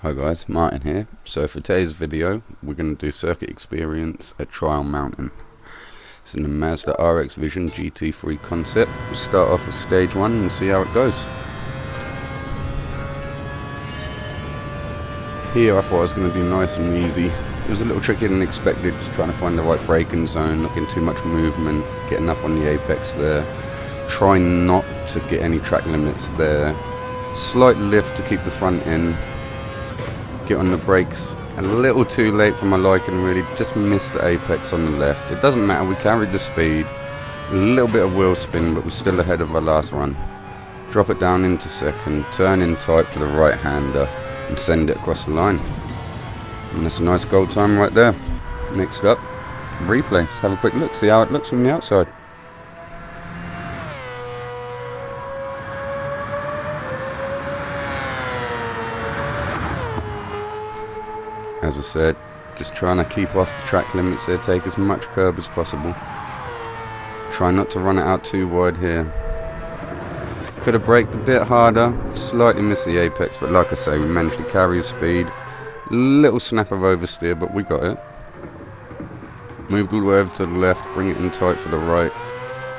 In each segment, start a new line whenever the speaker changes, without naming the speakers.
Hi guys, Martin here. So for today's video we're going to do circuit experience at Trial Mountain. It's in the Mazda RX Vision GT3 concept. We'll start off with stage 1 and see how it goes. Here I thought it was going to be nice and easy. It was a little trickier than expected, just trying to find the right braking zone, not getting too much movement, get enough on the apex there, trying not to get any track limits there, slight lift to keep the front in, get on the brakes a little too late for my liking, really just missed the apex on the left. It doesn't matter, we carried the speed, a little bit of wheel spin, but we're still ahead of our last run. Drop it down into second, turn in tight for the right hander and send it across the line. And that's a nice goal time right there. Next up, replay. Let's have a quick look, see how it looks from the outside. As I said, just trying to keep off the track limits there, take as much curb as possible. Try not to run it out too wide here. Could have braked a bit harder, slightly missed the apex, but like I say, we managed to carry the speed. Little snap of oversteer, but we got it. Moved all the way over to the left, bring it in tight for the right,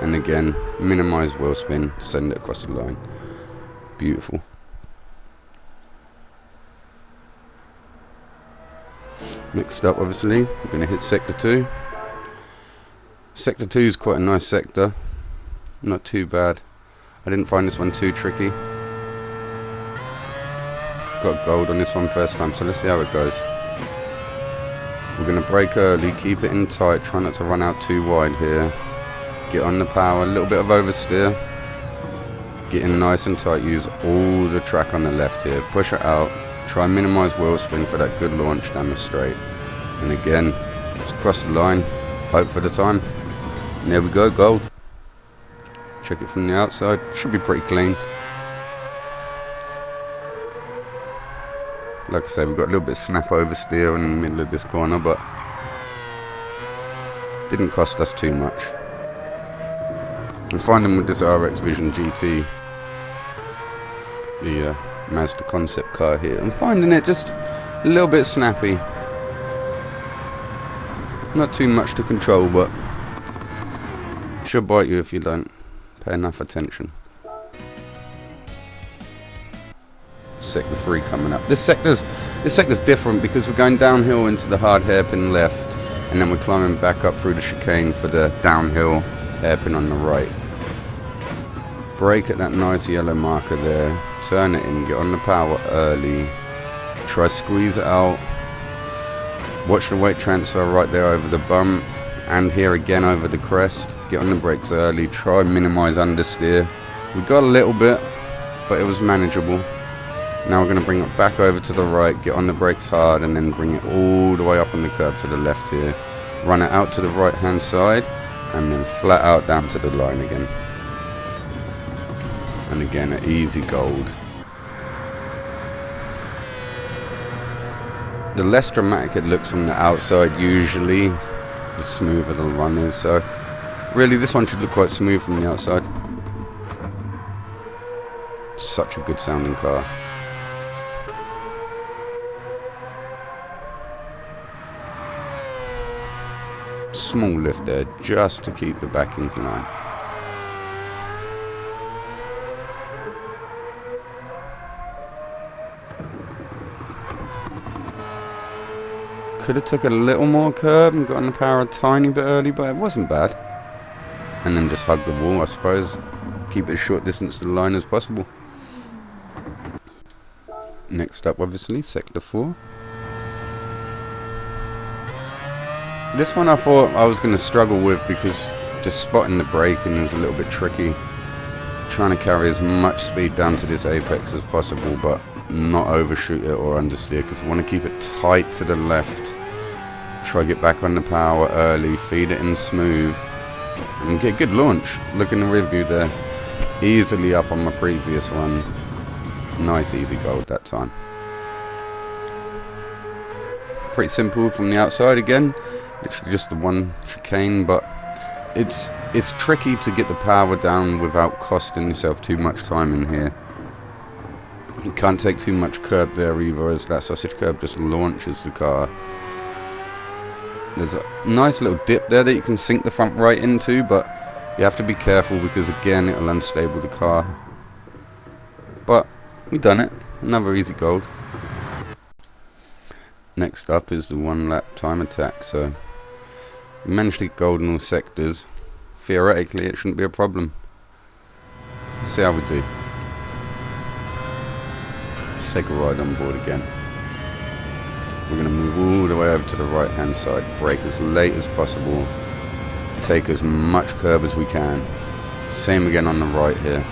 and again, minimise wheel spin, send it across the line. Beautiful. Next up, obviously, we're going to hit Sector 2. Sector 2 is quite a nice sector, not too bad. I didn't find this one too tricky. Got gold on this one first time, so let's see how it goes. We're going to brake early, keep it in tight, try not to run out too wide here. Get on the power, a little bit of oversteer. Get in nice and tight, use all the track on the left here. Push it out, try and minimise wheel spin for that good launch down the straight. And again, just cross the line, hope for the time. And there we go, gold. Check it from the outside, should be pretty clean. Like I said, we've got a little bit of snap oversteer in the middle of this corner, but didn't cost us too much. I'm finding with this RX Vision GT, the Mazda concept car here, I'm finding it just a little bit snappy. Not too much to control, but should bite you if you don't pay enough attention. Sector 3 coming up. This sector's different because we're going downhill into the hard hairpin left, and then we're climbing back up through the chicane for the downhill hairpin on the right. Brake at that nice yellow marker there, turn it in, get on the power early, try squeeze it out, watch the weight transfer right there over the bump, and here again over the crest. Get on the brakes early, try and minimise understeer. We got a little bit, but it was manageable. Now we're going to bring it back over to the right, get on the brakes hard, and then bring it all the way up on the curb to the left here. Run it out to the right hand side, and then flat out down to the line again. And again, an easy gold. The less dramatic it looks from the outside usually, the smoother the run is. So really this one should look quite smooth from the outside. Such a good sounding car. Small lift there just to keep the back in line. Could have took a little more curb and got on the power a tiny bit early, but it wasn't bad. And then just hug the wall, I suppose. Keep it as short distance to the line as possible. Next up, obviously, Sector 4. This one I thought I was going to struggle with because just spotting the braking is a little bit tricky. Trying to carry as much speed down to this apex as possible, but not overshoot it or understeer, because I want to keep it tight to the left. Try to get back on the power early, feed it in smooth, and get a good launch. Look in the rear view there, easily up on my previous one. Nice easy gold that time. Pretty simple from the outside again, literally just the one chicane, but it's tricky to get the power down without costing yourself too much time in here. You can't take too much curb there either, as that sausage curb just launches the car. There's a nice little dip there that you can sink the front right into, but you have to be careful because again it'll unstable the car. But we done it. Another easy gold. Next up is the 1 lap time attack. So we managed to get gold in all sectors. Theoretically it shouldn't be a problem. Let's see how we do. Let's take a ride on board again. We're going to move all the way over to the right hand side, brake as late as possible, take as much curb as we can. Same again on the right here.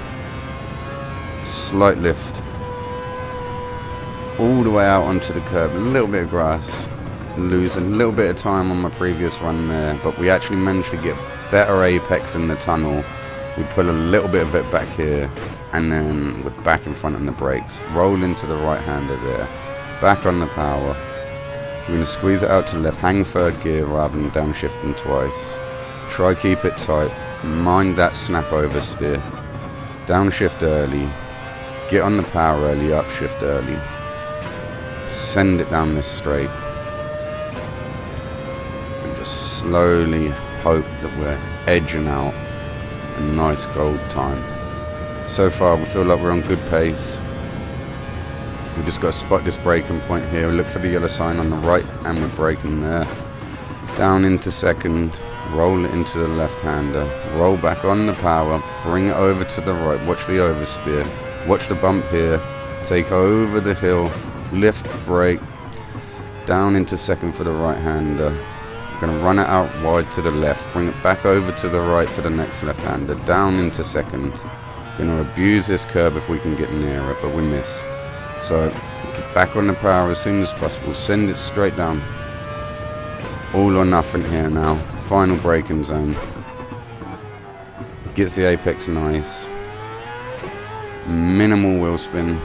Slight lift all the way out onto the curb, a little bit of grass. Lose a little bit of time on my previous run there, but we actually managed to get better apex in the tunnel. We put a little bit of it back here, and then we're back in front on the brakes. Roll into the right hander there, back on the power. We're going to squeeze it out to the left, hang third gear rather than downshifting twice. Try keep it tight, mind that snap oversteer. Downshift early, get on the power early, upshift early. Send it down this straight. And just slowly hope that we're edging out a nice gold time. So far we feel like we're on good pace. We just got to spot this braking point here. Look for the yellow sign on the right and we're braking there. Down into second, roll it into the left hander, roll back on the power, bring it over to the right, watch the oversteer, watch the bump here, take over the hill, lift, brake, down into second for the right hander. We're going to run it out wide to the left, bring it back over to the right for the next left hander, down into second. Going to abuse this curb if we can get near it, but we missed. So get back on the power as soon as possible, send it straight down. All or nothing here now, final braking zone. Gets the apex nice. Minimal wheel spin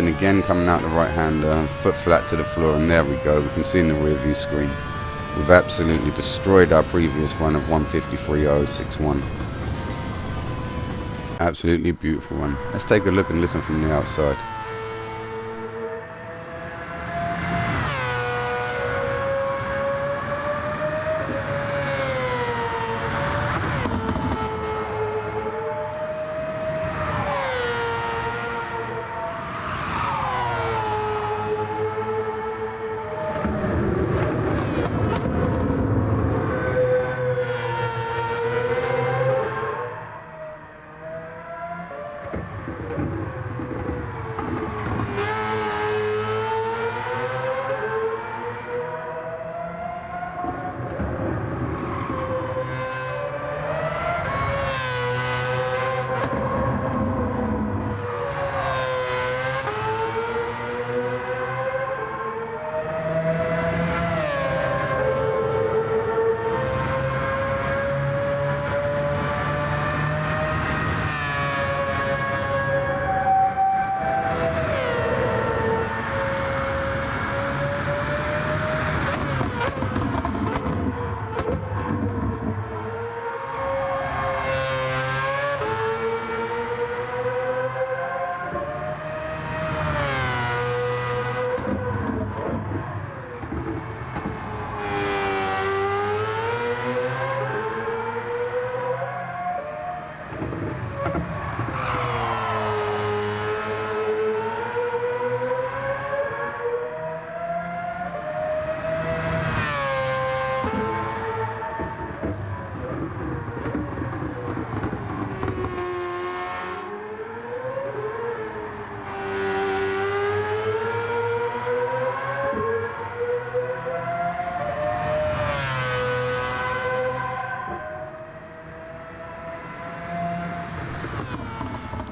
again, coming out the right hander, foot flat to the floor, and there we go. We can see in the rear view screen we've absolutely destroyed our previous run of 153.061. Absolutely beautiful one. Let's take a look and listen from the outside.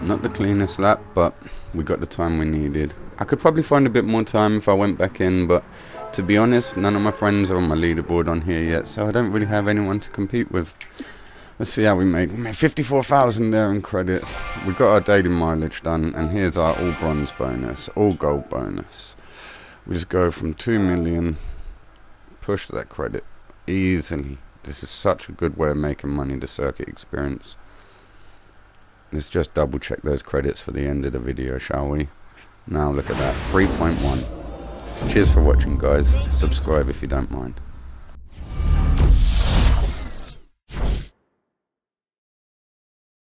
Not the cleanest lap, but we got the time we needed. I could probably find a bit more time if I went back in, but to be honest, none of my friends are on my leaderboard on here yet, so I don't really have anyone to compete with. Let's see how we made. We made 54,000 there in credits. We got our daily mileage done, and here's our all bronze bonus, all gold bonus. We just go from 2 million, push that credit easily. This is such a good way of making money, the circuit experience. Let's just double check those credits for the end of the video, shall we? Now look at that, 3.1. Cheers for watching, guys. Subscribe if you don't mind.